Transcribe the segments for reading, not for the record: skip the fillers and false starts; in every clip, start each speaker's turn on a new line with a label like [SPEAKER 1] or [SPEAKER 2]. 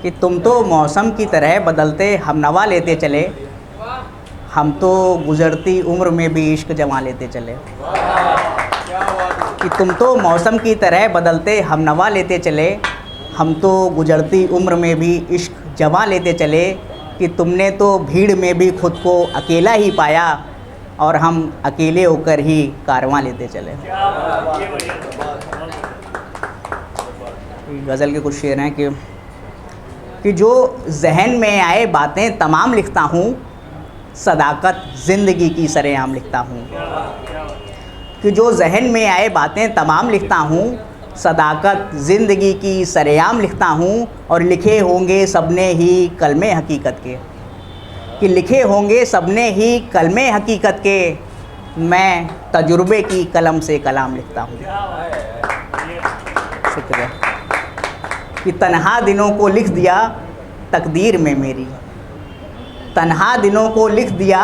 [SPEAKER 1] कि तुम तो मौसम की तरह बदलते हमनवा लेते चले, हम तो गुज़रती उम्र में भी इश्क जमा लेते चले। कि तुम तो मौसम की तरह बदलते हमनवा लेते चले, हम तो गुज़रती उम्र में भी इश्क जमा लेते चले। कि तुमने तो भीड़ में भी खुद को अकेला ही पाया, और हम अकेले होकर ही कारवां लेते चले। गज़ल के कुछ शेर हैं कि जो जहन में आए बातें तमाम लिखता हूँ, सदाकत ज़िंदगी की सरेआम लिखता हूँ। कि जो जहन में आए बातें तमाम लिखता हूँ, सदाकत ज़िंदगी की सरेआम लिखता हूँ। और लिखे होंगे सबने ही कलमे हकीकत के, कि लिखे होंगे सबने ही कलमे हकीकत के, मैं तजुर्बे की कलम से कलाम लिखता हूँ। शुक्रिया। कि तन्हा दिनों को लिख दिया तकदीर में मेरी, तन्हा दिनों को लिख दिया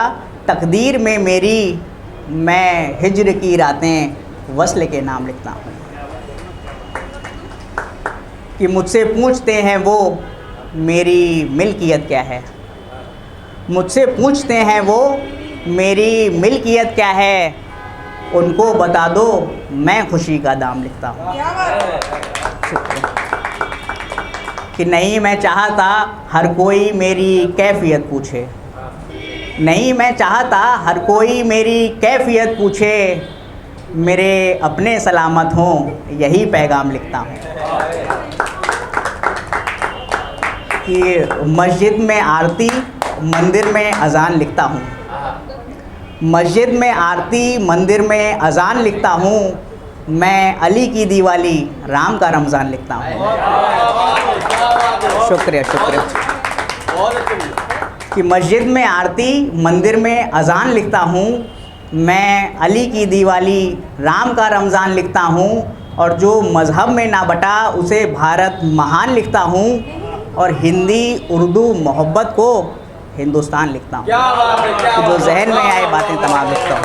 [SPEAKER 1] तकदीर में मेरी, मैं हिज्र की रातें वस्ल के नाम लिखता हूँ। कि मुझसे पूछते हैं वो मेरी मिल्कियत क्या है, मुझसे पूछते हैं वो मेरी मिल्कियत क्या है, उनको बता दो मैं खुशी का दाम लिखता हूँ। शुक्रिया। कि नहीं मैं चाहता हर कोई मेरी कैफियत पूछे, नहीं मैं चाहता हर कोई मेरी कैफियत पूछे, मेरे अपने सलामत हों यही पैगाम लिखता हूँ। कि मस्जिद में आरती मंदिर में अज़ान लिखता हूँ, मस्जिद में आरती मंदिर में अज़ान लिखता हूँ, मैं अली की दिवाली राम का रमज़ान लिखता हूँ। शुक्रिया शुक्रिया। कि मस्जिद में आरती मंदिर में अज़ान लिखता हूँ, मैं अली की दिवाली राम का रमज़ान लिखता हूँ। और जो मज़हब में ना बटा उसे भारत महान लिखता हूँ, और हिंदी उर्दू मोहब्बत को हिंदुस्तान लिखता हूँ। तो जो जहन में आए बातें तमाम लिखता हूँ।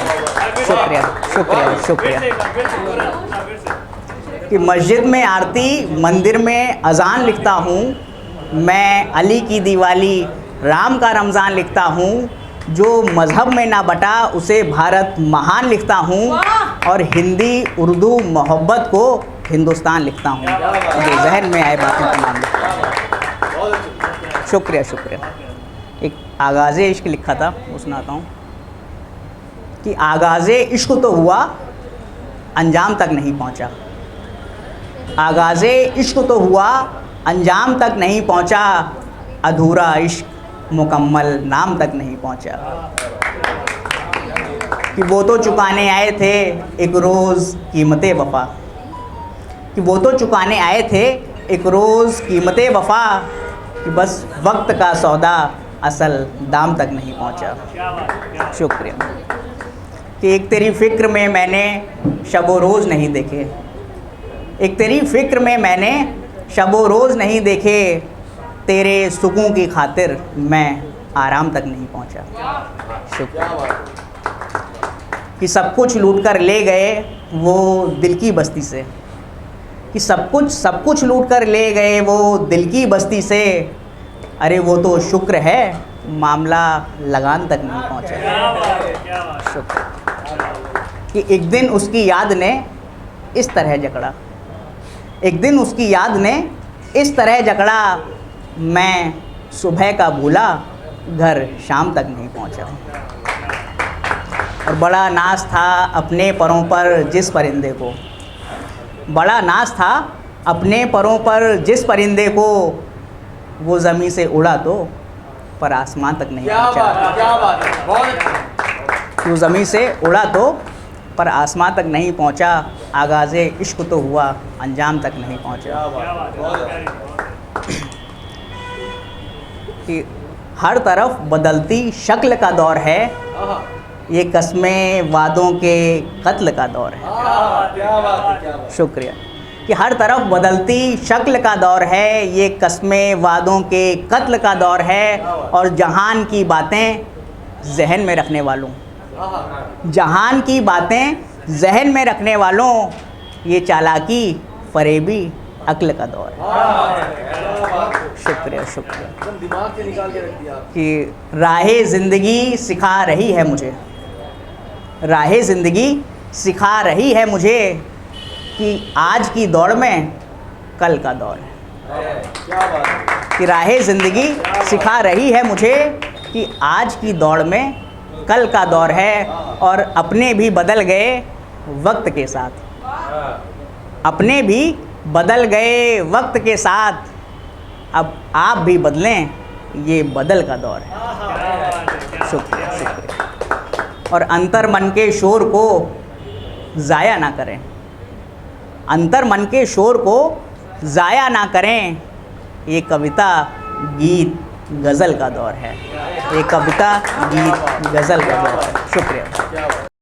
[SPEAKER 1] शुक्रिया शुक्रिया शुक्रिया। कि मस्जिद में आरती मंदिर में अज़ान लिखता हूँ, मैं अली की दिवाली राम का रमज़ान लिखता हूँ। जो मज़हब में ना बटा उसे भारत महान लिखता हूँ, और हिंदी उर्दू मोहब्बत को हिंदुस्तान लिखता हूँ। जो जहन में आए बातें तमाम लिखता हूँ। शुक्रिया शुक्रिया। एक आगाज़े इश्क लिखा था, वो सुनाता हूँ। कि आगाज़े इश्क तो हुआ अंजाम तक नहीं पहुँचा, आगाज़े इश्क तो हुआ अंजाम तक नहीं पहुँचा, अधूरा इश्क मुकम्मल नाम तक नहीं पहुँचा। कि वो तो चुकाने आए थे एक रोज़ कीमते वफ़ा, कि वो तो चुकाने आए थे एक रोज़ कीमते वफ़ा, कि बस वक्त का सौदा असल दाम तक नहीं पहुँचा। शुक्रिया। कि एक तेरी फ़िक्र में मैंने शब-ओ रोज़ नहीं देखे, एक तेरी फ़िक्र में मैंने शब-ओ रोज़ नहीं देखे, तेरे सुकून की खातिर मैं आराम तक नहीं पहुँचा। शुक्रिया। कि सब कुछ लूट कर ले गए वो दिल की बस्ती से, कि सब कुछ लूट कर ले गए वो दिल की बस्ती से, अरे वो तो शुक्र है मामला लगान तक नहीं पहुँचा। शुक्र। कि एक दिन उसकी याद ने इस तरह जकड़ा, एक दिन उसकी याद ने इस तरह जकड़ा, मैं सुबह का भूला घर शाम तक नहीं पहुँचा। और बड़ा नाज था अपने परों पर जिस परिंदे को, बड़ा नाज था अपने परों पर जिस परिंदे को, वो ज़मीं से उड़ा तो पर आसमान तक नहीं पहुँचा।
[SPEAKER 2] क्या बात है, बहुत अच्छा।
[SPEAKER 1] वो ज़मीं से उड़ा तो पर आसमान तक नहीं पहुँचा, आगाज़े इश्क तो हुआ अंजाम तक नहीं पहुँचा। कि हर तरफ बदलती शक्ल का दौर है, ये कस्में वादों के कत्ल का दौर है।
[SPEAKER 2] क्या बात है।
[SPEAKER 1] शुक्रिया। कि हर तरफ बदलती शक्ल का दौर है, ये कस्में वादों के कत्ल का दौर है, और जहान की बातें जहन में रखने वालों, जहान की बातें जहन में रखने वालों, ये चालाकी फरेबी अक्ल का दौर है।
[SPEAKER 2] क्या बात है।
[SPEAKER 1] शुक्रिया शुक्रिया।
[SPEAKER 2] एकदम दिमाग से निकाल के रख दिया आप।
[SPEAKER 1] कि राहे ज़िंदगी सिखा रही है मुझे, राहे ज़िंदगी सिखा रही है मुझे कि आज की दौड़ में कल का दौर है।
[SPEAKER 2] क्या बात है।
[SPEAKER 1] कि राहे ज़िंदगी सिखा रही है मुझे कि आज की दौड़ में कल का दौर है, और अपने भी बदल गए वक्त के साथ, अपने भी बदल गए वक्त के साथ, अब आप भी बदलें, ये बदल का दौर है। शुक्रिया शुक्रिया। और अंतर मन के शोर को ज़ाया ना करें, अंतर मन के शोर को ज़ाया ना करें, ये कविता गीत गज़ल का दौर है। ये कविता गीत गज़ल का दौर है। शुक्रिया।
[SPEAKER 2] क्या बात है।